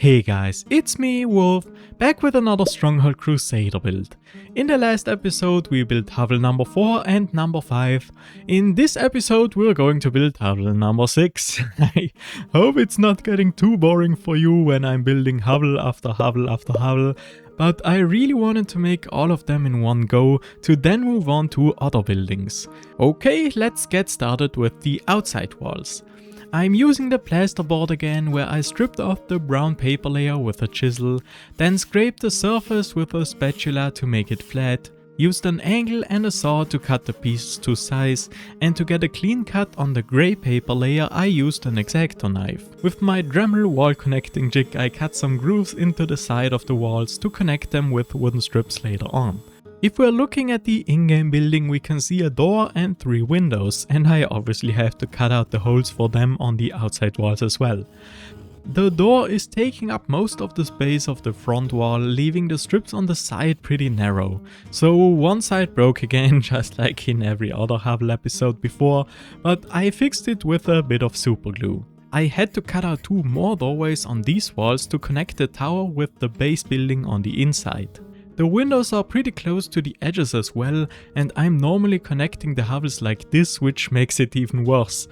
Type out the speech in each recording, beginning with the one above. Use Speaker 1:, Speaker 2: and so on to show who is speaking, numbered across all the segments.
Speaker 1: Hey guys, it's me, Wolf, back with another Stronghold Crusader build. In the last episode we built Hovel number 4 and number 5. In this episode we're going to build Hovel number 6. I hope it's not getting too boring for you when I'm building Hovel after Hovel after Hovel, but I really wanted to make all of them in one go to then move on to other buildings. Okay, let's get started with the outside walls. I'm using the plasterboard again, where I stripped off the brown paper layer with a chisel, then scraped the surface with a spatula to make it flat, used an angle and a saw to cut the pieces to size, and to get a clean cut on the grey paper layer I used an X-Acto knife. With my Dremel wall connecting jig I cut some grooves into the side of the walls to connect them with wooden strips later on. If we're looking at the in-game building, we can see a door and 3 windows, and I obviously have to cut out the holes for them on the outside walls as well. The door is taking up most of the space of the front wall, leaving the strips on the side pretty narrow. So one side broke again, just like in every other Hovel episode before, but I fixed it with a bit of super glue. I had to cut out 2 more doorways on these walls to connect the tower with the base building on the inside. The windows are pretty close to the edges as well, and I'm normally connecting the hovels like this, which makes it even worse.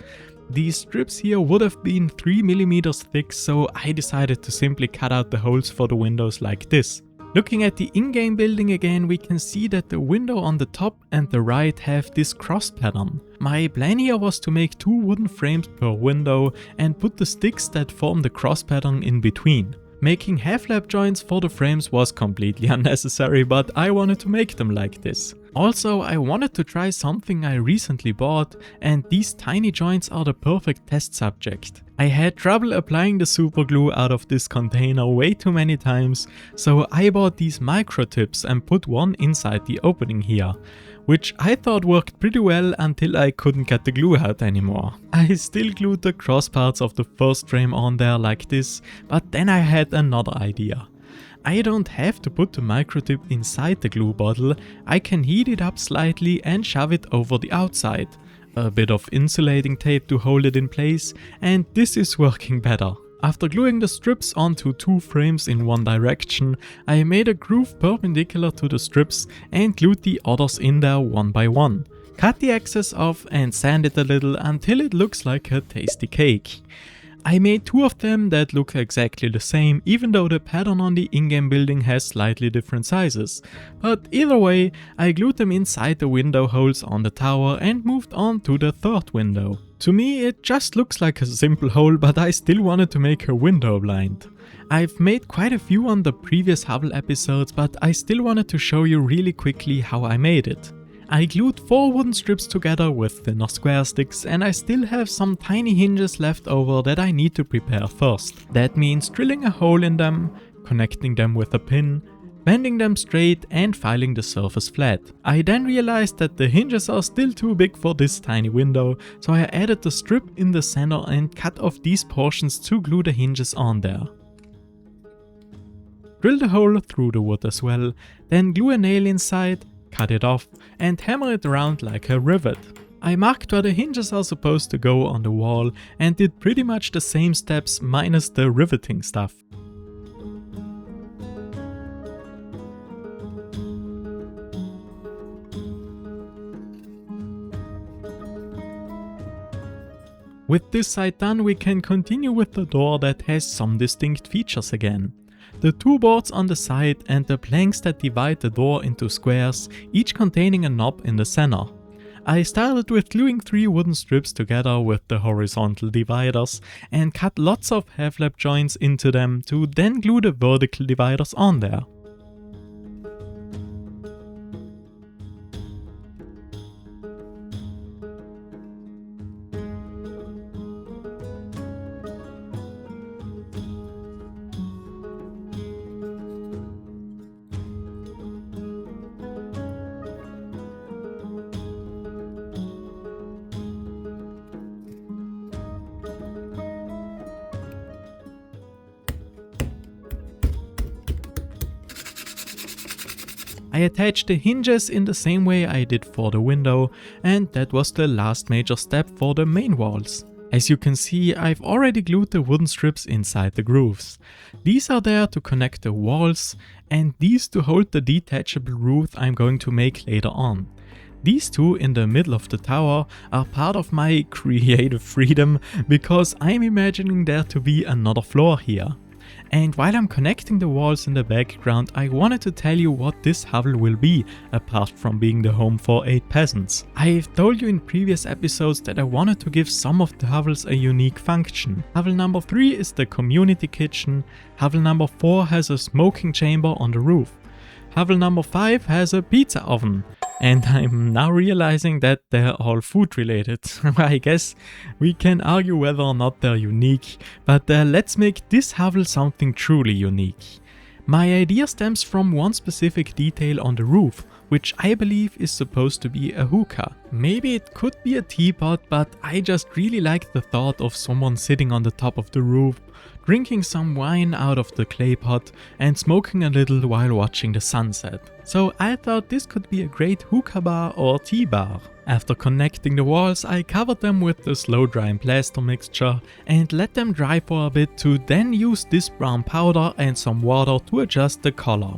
Speaker 1: These strips here would have been 3mm thick, so I decided to simply cut out the holes for the windows like this. Looking at the in-game building again, we can see that the window on the top and the right have this cross pattern. My plan here was to make 2 wooden frames per window and put the sticks that form the cross pattern in between. Making half-lap joints for the frames was completely unnecessary, but I wanted to make them like this. Also, I wanted to try something I recently bought, and these tiny joints are the perfect test subject. I had trouble applying the super glue out of this container way too many times, so I bought these micro tips and put one inside the opening here, which I thought worked pretty well until I couldn't get the glue out anymore. I still glued the cross parts of the first frame on there like this, but then I had another idea. I don't have to put the microtip inside the glue bottle, I can heat it up slightly and shove it over the outside. A bit of insulating tape to hold it in place, and this is working better. After gluing the strips onto 2 frames in one direction, I made a groove perpendicular to the strips and glued the others in there one by one. Cut the excess off and sand it a little until it looks like a tasty cake. I made 2 of them that look exactly the same, even though the pattern on the in-game building has slightly different sizes. But either way, I glued them inside the window holes on the tower and moved on to the 3rd window. To me it just looks like a simple hole, but I still wanted to make a window blind. I've made quite a few on the previous Hovel episodes, but I still wanted to show you really quickly how I made it. I glued 4 wooden strips together with thinner square sticks, and I still have some tiny hinges left over that I need to prepare first. That means drilling a hole in them, connecting them with a pin, bending them straight and filing the surface flat. I then realized that the hinges are still too big for this tiny window, so I added the strip in the center and cut off these portions to glue the hinges on there. Drill the hole through the wood as well, then glue a nail inside, cut it off and hammer it around like a rivet. I marked where the hinges are supposed to go on the wall and did pretty much the same steps minus the riveting stuff. With this side done, we can continue with the door that has some distinct features again. The 2 boards on the side and the planks that divide the door into squares, each containing a knob in the center. I started with gluing 3 wooden strips together with the horizontal dividers and cut lots of half-lap joints into them to then glue the vertical dividers on there. I attached the hinges in the same way I did for the window, and that was the last major step for the main walls. As you can see, I've already glued the wooden strips inside the grooves. These are there to connect the walls and these to hold the detachable roof I'm going to make later on. These two in the middle of the tower are part of my creative freedom because I'm imagining there to be another floor here. And while I'm connecting the walls in the background, I wanted to tell you what this hovel will be, apart from being the home for 8 peasants. I've told you in previous episodes that I wanted to give some of the hovels a unique function. Hovel number 3 is the community kitchen, hovel number 4 has a smoking chamber on the roof, hovel number 5 has a pizza oven. And I'm now realizing that they're all food related. I guess we can argue whether or not they're unique, but let's make this hovel something truly unique. My idea stems from one specific detail on the roof, which I believe is supposed to be a hookah. Maybe it could be a teapot, but I just really like the thought of someone sitting on the top of the roof, drinking some wine out of the clay pot and smoking a little while watching the sunset. So I thought this could be a great hookah bar or tea bar. After connecting the walls, I covered them with the slow drying plaster mixture and let them dry for a bit to then use this brown powder and some water to adjust the color.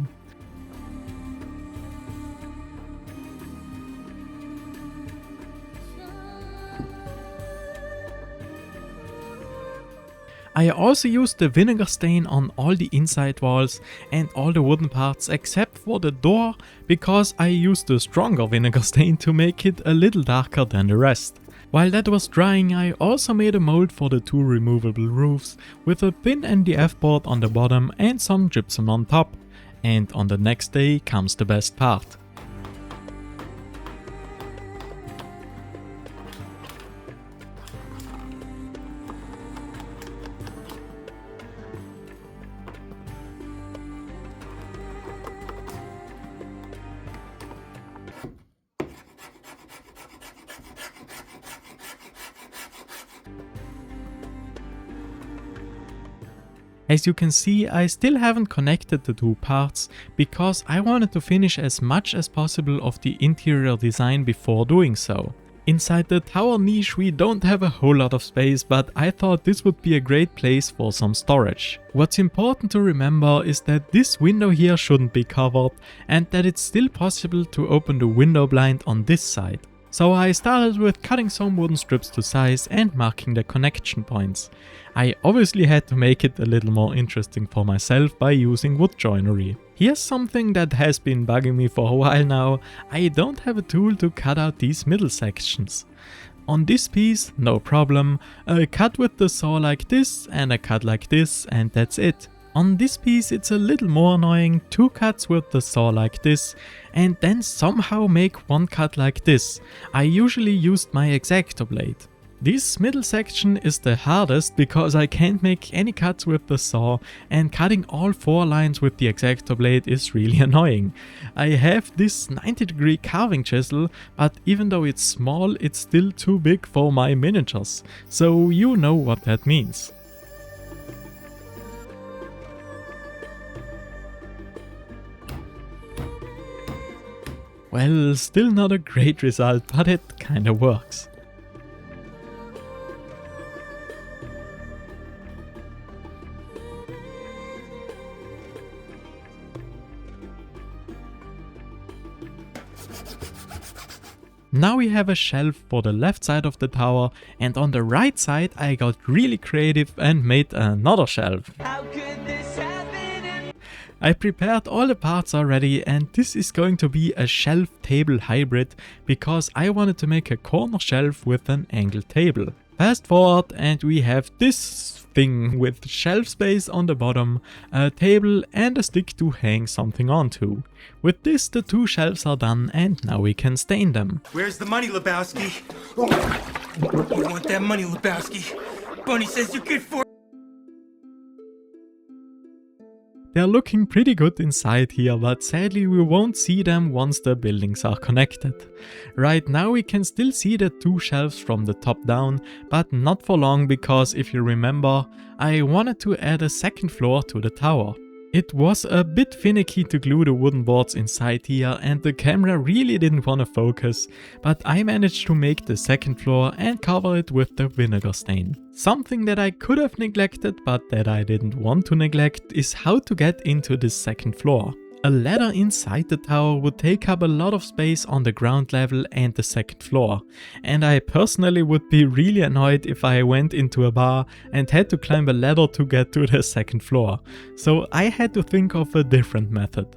Speaker 1: I also used the vinegar stain on all the inside walls and all the wooden parts except for the door, because I used a stronger vinegar stain to make it a little darker than the rest. While that was drying, I also made a mold for the 2 removable roofs with a thin MDF board on the bottom and some gypsum on top. And on the next day comes the best part. As you can see, I still haven't connected the 2 parts because I wanted to finish as much as possible of the interior design before doing so. Inside the tower niche we don't have a whole lot of space, but I thought this would be a great place for some storage. What's important to remember is that this window here shouldn't be covered and that it's still possible to open the window blind on this side. So I started with cutting some wooden strips to size and marking the connection points. I obviously had to make it a little more interesting for myself by using wood joinery. Here's something that has been bugging me for a while now. I don't have a tool to cut out these middle sections. On this piece, no problem, a cut with the saw like this and a cut like this, and that's it. On this piece it's a little more annoying, 2 cuts with the saw like this and then somehow make 1 cut like this. I usually used my X-Acto blade. This middle section is the hardest because I can't make any cuts with the saw, and cutting all 4 lines with the X-Acto blade is really annoying. I have this 90-degree carving chisel, but even though it's small, it's still too big for my miniatures, so you know what that means. Well, still not a great result, but it kinda works. Now we have a shelf for the left side of the tower, and on the right side I got really creative and made another shelf. How could this happen? I prepared all the parts already, and this is going to be a shelf table hybrid because I wanted to make a corner shelf with an angled table. Fast forward and we have this thing with shelf space on the bottom, a table and a stick to hang something onto. With this the 2 shelves are done and now we can stain them.
Speaker 2: Where's the money, Lebowski? You want that money, Lebowski? Bunny says you're good for it.
Speaker 1: They're looking pretty good inside here, but sadly we won't see them once the buildings are connected. Right now we can still see the 2 shelves from the top down, but not for long because if you remember, I wanted to add a second floor to the tower. It was a bit finicky to glue the wooden boards inside here and the camera really didn't want to focus, but I managed to make the second floor and cover it with the vinegar stain. Something that I could have neglected but that I didn't want to neglect is how to get into this second floor. A ladder inside the tower would take up a lot of space on the ground level and the second floor, and I personally would be really annoyed if I went into a bar and had to climb a ladder to get to the second floor, so I had to think of a different method.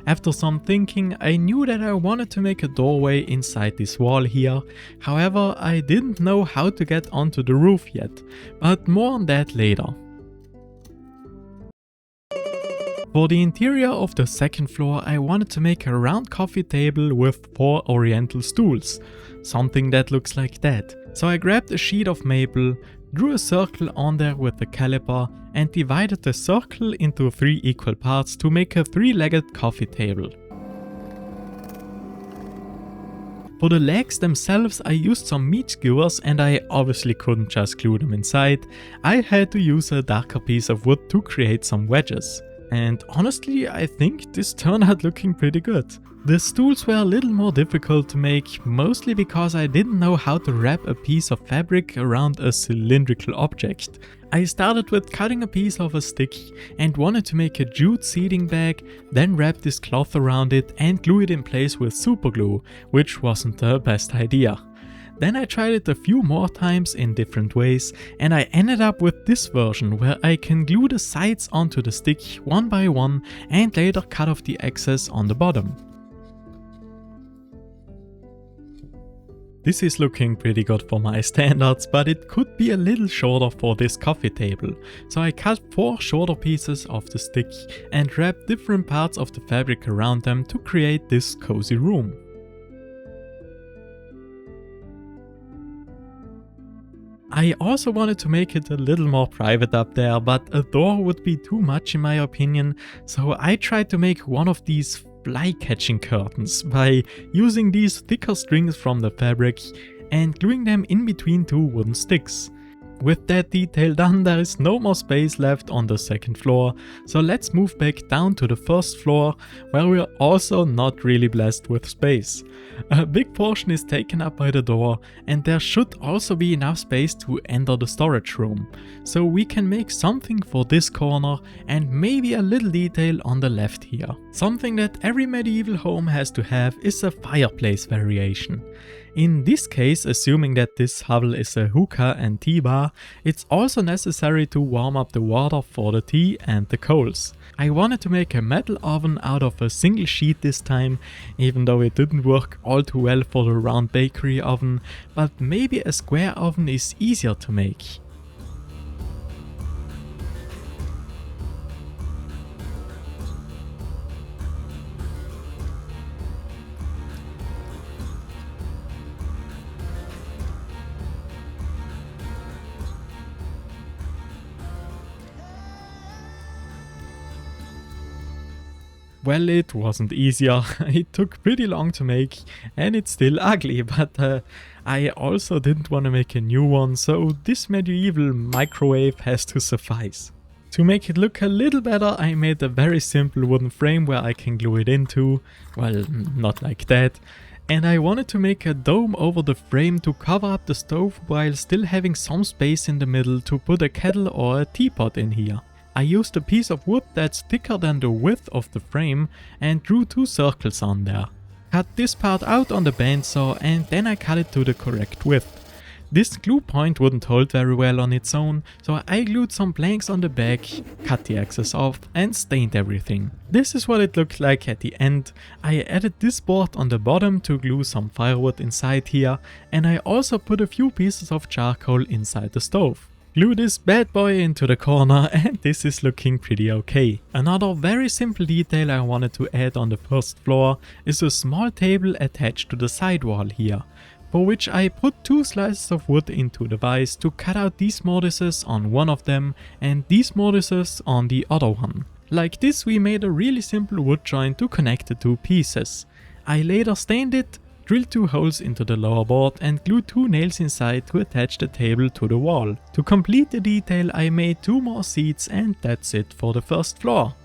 Speaker 1: After some thinking, I knew that I wanted to make a doorway inside this wall here, however I didn't know how to get onto the roof yet, but more on that later. For the interior of the second floor I wanted to make a round coffee table with 4 oriental stools, something that looks like that. So I grabbed a sheet of maple, drew a circle on there with a caliper and divided the circle into 3 equal parts to make a 3-legged coffee table. For the legs themselves I used some meat skewers and I obviously couldn't just glue them inside, I had to use a darker piece of wood to create some wedges. And honestly, I think this turned out looking pretty good. The stools were a little more difficult to make, mostly because I didn't know how to wrap a piece of fabric around a cylindrical object. I started with cutting a piece of a stick and wanted to make a jute seating bag, then wrap this cloth around it and glue it in place with super glue, which wasn't the best idea. Then I tried it a few more times in different ways and I ended up with this version where I can glue the sides onto the stick one by one and later cut off the excess on the bottom. This is looking pretty good for my standards, but it could be a little shorter for this coffee table, so I cut 4 shorter pieces of the stick and wrapped different parts of the fabric around them to create this cozy room. I also wanted to make it a little more private up there, but a door would be too much in my opinion, so I tried to make one of these fly-catching curtains by using these thicker strings from the fabric and gluing them in between 2 wooden sticks. With that detail done, there is no more space left on the second floor, so let's move back down to the first floor, where we are also not really blessed with space. A big portion is taken up by the door, and there should also be enough space to enter the storage room, so we can make something for this corner and maybe a little detail on the left here. Something that every medieval home has to have is a fireplace variation. In this case, assuming that this hovel is a hookah and tea bar, it's also necessary to warm up the water for the tea and the coals. I wanted to make a metal oven out of a single sheet this time, even though it didn't work all too well for the round bakery oven, but maybe a square oven is easier to make. Well, it wasn't easier. It took pretty long to make and it's still ugly, but I also didn't want to make a new one, so this medieval microwave has to suffice. To make it look a little better, I made a very simple wooden frame where I can glue it into, well, not like that. And I wanted to make a dome over the frame to cover up the stove while still having some space in the middle to put a kettle or a teapot in here. I used a piece of wood that's thicker than the width of the frame and drew 2 circles on there. Cut this part out on the bandsaw and then I cut it to the correct width. This glue point wouldn't hold very well on its own, so I glued some blanks on the back, cut the excess off and stained everything. This is what it looked like at the end. I added this board on the bottom to glue some firewood inside here, and I also put a few pieces of charcoal inside the stove. Glue this bad boy into the corner and this is looking pretty okay. Another very simple detail I wanted to add on the first floor is a small table attached to the side wall here, for which I put 2 slices of wood into the vise to cut out these mortises on one of them and these mortises on the other one. Like this we made a really simple wood joint to connect the 2 pieces. I later stained it, drilled 2 holes into the lower board and glued 2 nails inside to attach the table to the wall. To complete the detail I made 2 more seats and that's it for the first floor.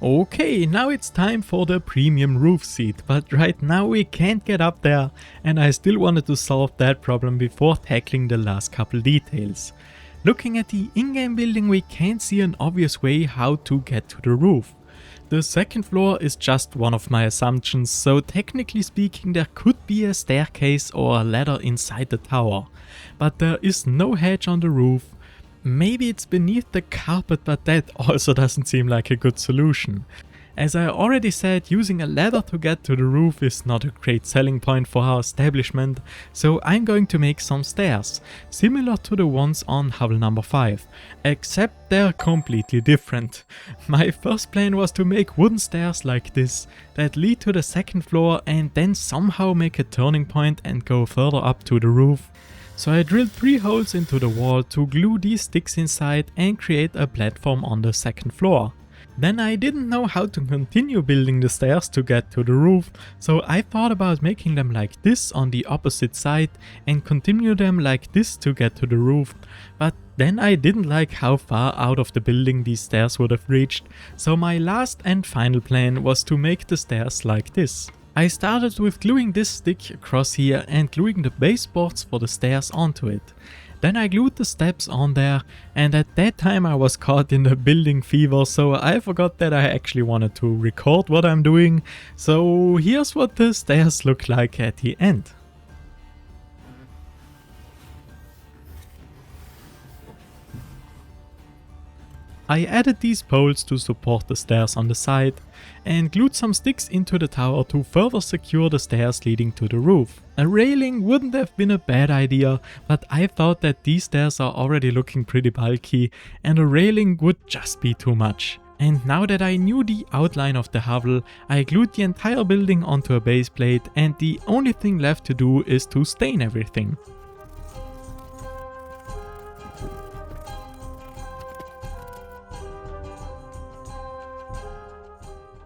Speaker 1: Okay, now it's time for the premium roof seat, but right now we can't get up there, and I still wanted to solve that problem before tackling the last couple details. Looking at the in-game building, we can't see an obvious way how to get to the roof. The second floor is just one of my assumptions, so technically speaking there could be a staircase or a ladder inside the tower, but there is no hedge on the roof. Maybe it's beneath the carpet, but that also doesn't seem like a good solution. As I already said, using a ladder to get to the roof is not a great selling point for our establishment, so I'm going to make some stairs, similar to the ones on Hovel Nr.6, except they're completely different. My first plan was to make wooden stairs like this, that lead to the second floor and then somehow make a turning point and go further up to the roof. So I drilled 3 holes into the wall to glue these sticks inside and create a platform on the second floor. Then I didn't know how to continue building the stairs to get to the roof, so I thought about making them like this on the opposite side and continue them like this to get to the roof. But then I didn't like how far out of the building these stairs would have reached, so my last and final plan was to make the stairs like this. I started with gluing this stick across here and gluing the baseboards for the stairs onto it. Then I glued the steps on there, and at that time I was caught in the building fever, so I forgot that I actually wanted to record what I'm doing. So here's what the stairs look like at the end. I added these poles to support the stairs on the side and glued some sticks into the tower to further secure the stairs leading to the roof. A railing wouldn't have been a bad idea, but I thought that these stairs are already looking pretty bulky and a railing would just be too much. And now that I knew the outline of the hovel, I glued the entire building onto a base plate, and the only thing left to do is to stain everything.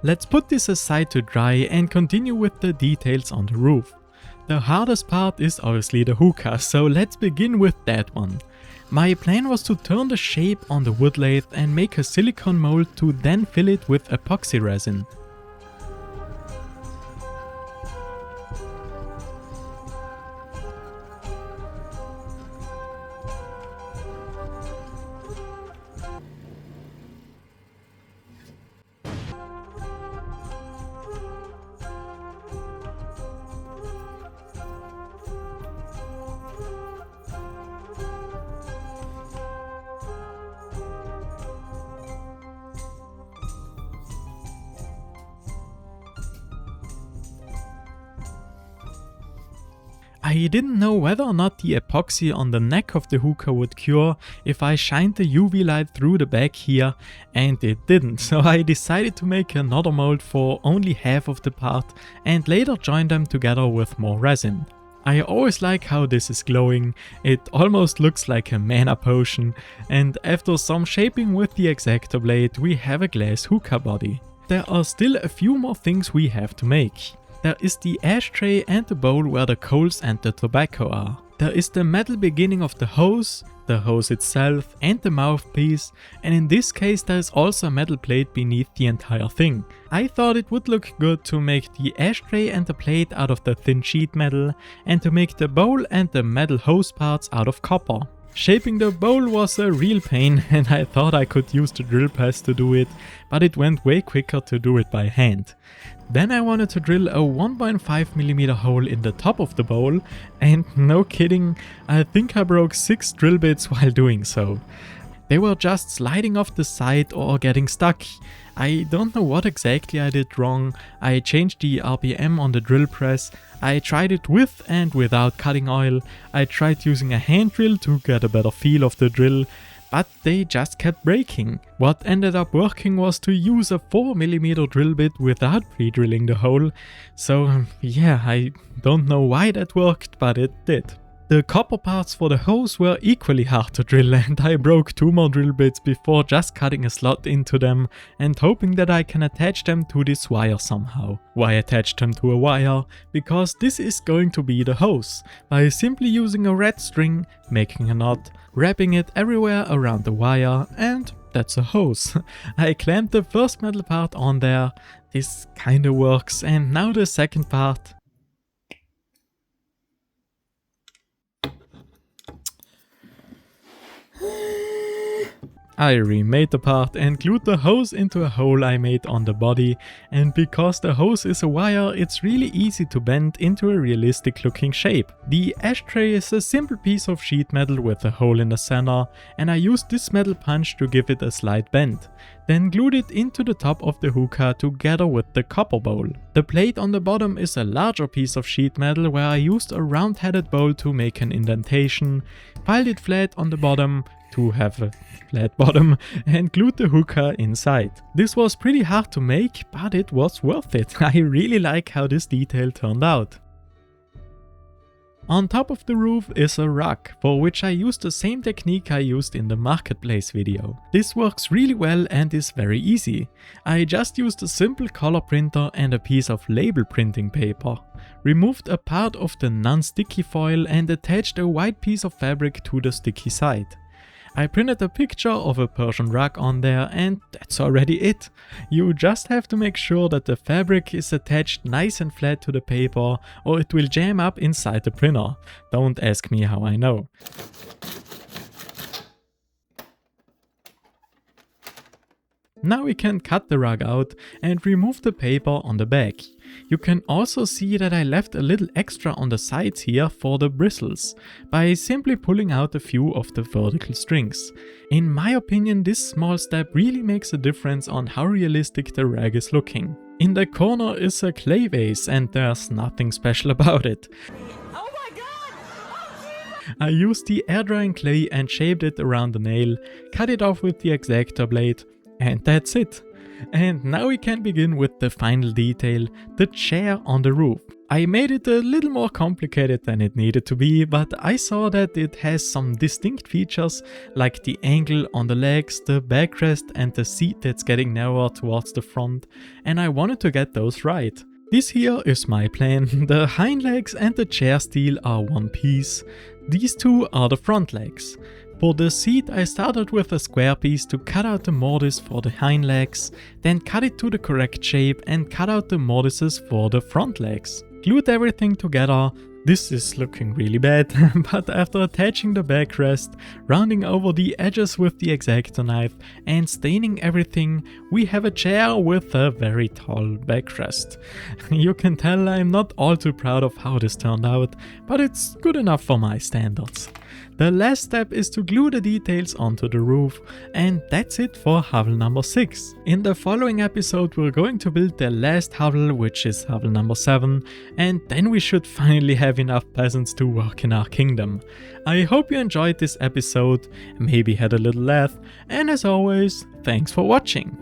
Speaker 1: Let's put this aside to dry and continue with the details on the roof. The hardest part is obviously the hookah, so let's begin with that one. My plan was to turn the shape on the wood lathe and make a silicone mold to then fill it with epoxy resin. I didn't know whether or not the epoxy on the neck of the hookah would cure if I shined the UV light through the back here, and it didn't, so I decided to make another mold for only half of the part and later join them together with more resin. I always like how this is glowing, it almost looks like a mana potion, and after some shaping with the X-Acto blade we have a glass hookah body. There are still a few more things we have to make. There is the ashtray and the bowl where the coals and the tobacco are. There is the metal beginning of the hose itself and the mouthpiece, and in this case there is also a metal plate beneath the entire thing. I thought it would look good to make the ashtray and the plate out of the thin sheet metal and to make the bowl and the metal hose parts out of copper. Shaping the bowl was a real pain and I thought I could use the drill press to do it, but it went way quicker to do it by hand. Then I wanted to drill a 1.5mm hole in the top of the bowl, and no kidding, I think I broke 6 drill bits while doing so. They were just sliding off the side or getting stuck. I don't know what exactly I did wrong. I changed the RPM on the drill press, I tried it with and without cutting oil, I tried using a hand drill to get a better feel of the drill, but they just kept breaking. What ended up working was to use a 4mm drill bit without pre-drilling the hole, so yeah, I don't know why that worked, but it did. The copper parts for the hose were equally hard to drill, and I broke 2 more drill bits before just cutting a slot into them and hoping that I can attach them to this wire somehow. Why attach them to a wire? Because this is going to be the hose. By simply using a red string, making a knot, wrapping it everywhere around the wire, and that's a hose. I clamped the first metal part on there. This kinda works, and now the second part. I remade the part and glued the hose into a hole I made on the body, and because the hose is a wire, it's really easy to bend into a realistic looking shape. The ashtray is a simple piece of sheet metal with a hole in the center, and I used this metal punch to give it a slight bend. Then glued it into the top of the hookah together with the copper bowl. The plate on the bottom is a larger piece of sheet metal where I used a round-headed bowl to make an indentation, piled it flat on the bottom to have a flat bottom, and glued the hookah inside. This was pretty hard to make, but it was worth it. I really like how this detail turned out. On top of the roof is a rug, for which I used the same technique I used in the marketplace video. This works really well and is very easy. I just used a simple color printer and a piece of label printing paper. Removed a part of the non-sticky foil and attached a white piece of fabric to the sticky side. I printed a picture of a Persian rug on there, and that's already it. You just have to make sure that the fabric is attached nice and flat to the paper, or it will jam up inside the printer. Don't ask me how I know. Now we can cut the rug out and remove the paper on the back. You can also see that I left a little extra on the sides here for the bristles, by simply pulling out a few of the vertical strings. In my opinion, this small step really makes a difference on how realistic the rug is looking. In the corner is a clay vase, and there's nothing special about it.
Speaker 2: Oh my god!
Speaker 1: I used the air drying clay and shaped it around the nail, cut it off with the X-Acto blade, and that's it. And now we can begin with the final detail, the chair on the roof. I made it a little more complicated than it needed to be, but I saw that it has some distinct features like the angle on the legs, the backrest and the seat that's getting narrower towards the front, and I wanted to get those right. This here is my plan. The hind legs and the chair steel are one piece. These two are the front legs. For the seat I started with a square piece to cut out the mortise for the hind legs, then cut it to the correct shape and cut out the mortises for the front legs. Glued everything together. This is looking really bad, but after attaching the backrest, rounding over the edges with the X-Acto knife and staining everything, we have a chair with a very tall backrest. You can tell I'm not all too proud of how this turned out, but it's good enough for my standards. The last step is to glue the details onto the roof, and that's it for Hovel number 6. In the following episode we're going to build the last hovel, which is Hovel number 7, and then we should finally have enough peasants to work in our kingdom. I hope you enjoyed this episode, maybe had a little laugh, and as always, thanks for watching.